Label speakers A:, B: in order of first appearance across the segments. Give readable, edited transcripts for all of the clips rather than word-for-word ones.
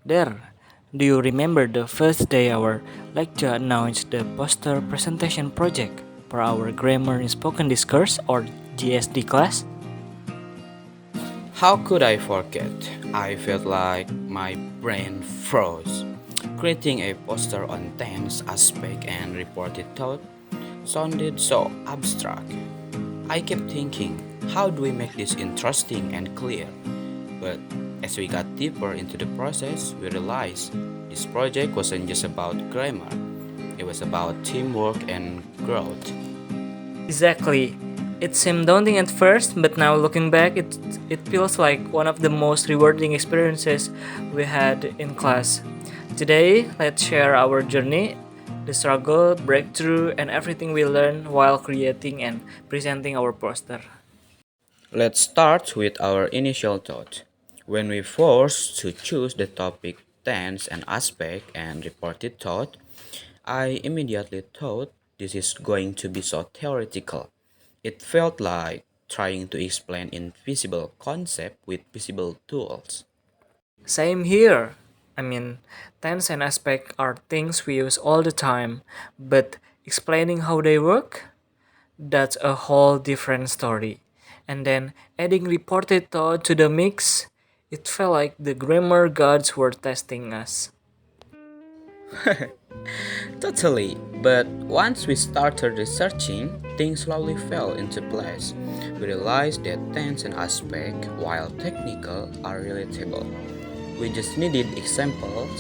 A: There, do you remember the first day our lecture announced the poster presentation project for our grammar in spoken discourse or GSD class?
B: How could I forget? I felt like my brain froze. Creating a poster on tense aspect and reported thought sounded so abstract. I kept thinking, how do we make this interesting and clear? But as we got deeper into the process, we realized this project wasn't just about grammar, it was about teamwork and growth.
A: Exactly. It seemed daunting at first, but now looking back, it feels like one of the most rewarding experiences we had in class. Today, let's share our journey, the struggle, breakthrough, and everything we learned while creating and presenting our poster.
B: Let's start with our initial thought. When we forced to choose the topic tense and aspect and reported thought, I immediately thought this is going to be so theoretical. It felt like trying to explain invisible concept with visible tools.
A: Same here. I mean, tense and aspect are things we use all the time, but explaining how they work, that's a whole different story. And then adding reported thought to the mix, it felt like the grammar gods were testing us.
B: Totally, but once we started researching, things slowly fell into place. We realized that tense and aspect, while technical, are relatable. We just needed examples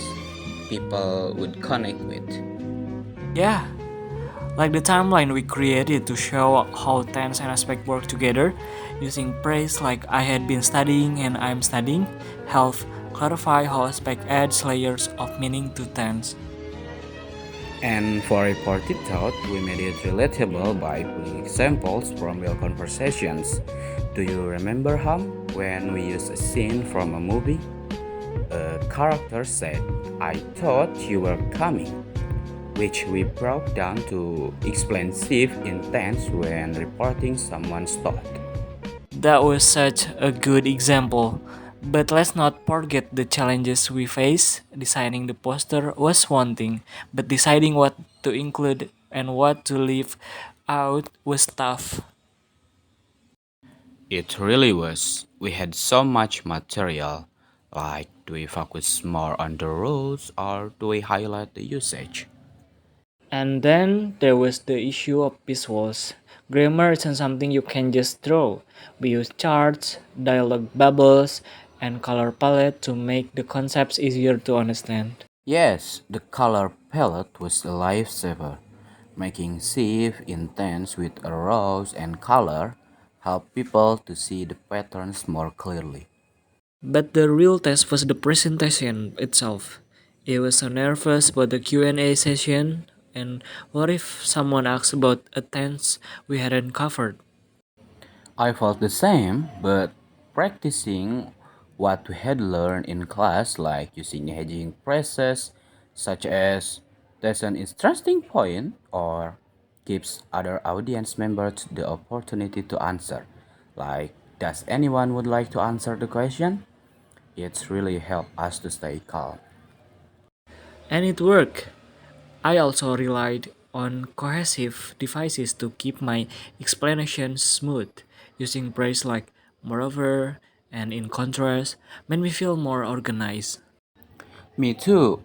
B: people would connect with.
A: Yeah, like the timeline we created to show how tense and aspect work together, using praise like I had been studying and I'm studying, help clarify how aspect adds layers of meaning to tense.
B: And for reported thought, we made it relatable by putting examples from real conversations. Do you remember Ham when we used a scene from a movie? A character said, I thought you were coming, which we broke down to explain safe intent when reporting someone's thought.
A: That was such a good example. But let's not forget the challenges we face. Designing the poster was one thing, but deciding what to include and what to leave out was tough.
B: It really was. We had so much material. Like, do we focus more on the rules or do we highlight the usage?
A: And then there was the issue of visuals. Grammar isn't something you can just draw. We use charts, dialogue bubbles, and color palette to make the concepts easier to understand.
B: Yes, the color palette was a lifesaver. Making safe intense with arrows and color helped people to see the patterns more clearly.
A: But the real test was the presentation itself. I was so nervous about the Q&A session, and what if someone asks about a tense we hadn't covered?
B: I felt the same, but practicing what we had learned in class, like using hedging phrases such as "that's an interesting point" or gives other audience members the opportunity to answer, like "does anyone would like to answer the question?" It's really helped us to stay calm.
A: And it worked. I also relied on cohesive devices to keep my explanation smooth, using phrases like moreover and in contrast made me feel more organized.
B: Me too.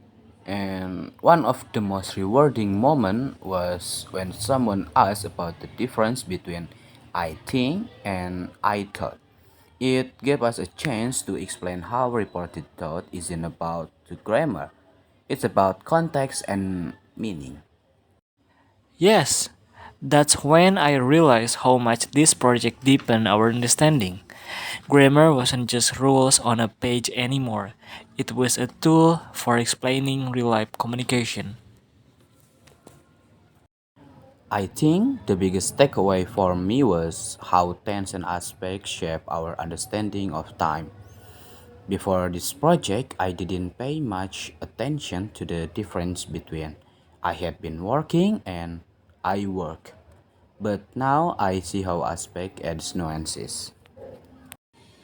B: And one of the most rewarding moments was when someone asked about the difference between I think and I thought. It gave us a chance to explain how reported thought isn't about the grammar. It's about context and meaning.
A: Yes, that's when I realized how much this project deepened our understanding. Grammar wasn't just rules on a page anymore, it was a tool for explaining real life communication.
B: I think the biggest takeaway for me was how tense and aspects shape our understanding of time. Before this project, I didn't pay much attention to the difference between I have been working and I work. But now I see how aspect adds nuances.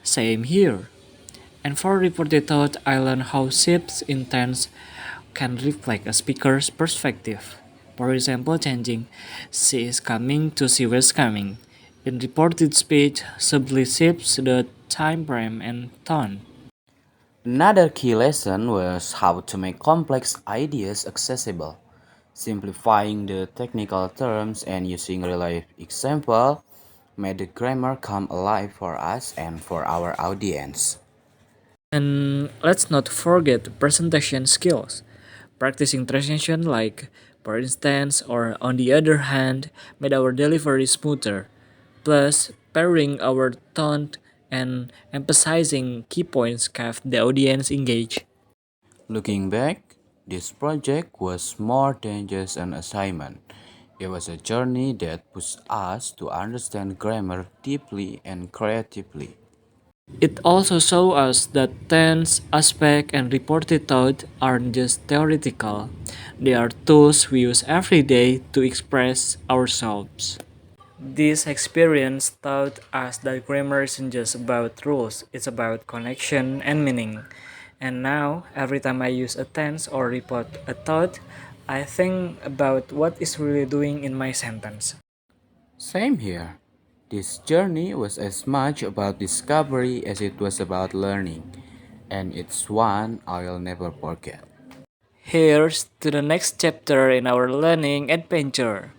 A: Same here. And for reported thought, I learned how shifts in tense can reflect a speaker's perspective. For example, changing "she is coming" to "she was coming." In reported speech, subtly shifts the time frame and tone.
B: Another key lesson was how to make complex ideas accessible, simplifying the technical terms and using real-life example made the grammar come alive for us and for our audience.
A: And let's not forget presentation skills. Practicing translation, like for instance, or on the other hand, made our delivery smoother. Plus, pairing our tone and emphasizing key points kept the audience engaged.
B: Looking back, this project was more than just an assignment. It was a journey that pushed us to understand grammar deeply and creatively.
A: It also shows us that tense, aspect, and reported thought aren't just theoretical. They are tools we use every day to express ourselves. This experience taught us that grammar isn't just about rules, it's about connection and meaning. And now, every time I use a tense or report a thought, I think about what it's really doing in my sentence.
B: Same here. This journey was as much about discovery as it was about learning, and it's one I'll never forget.
A: Here's to the next chapter in our learning adventure.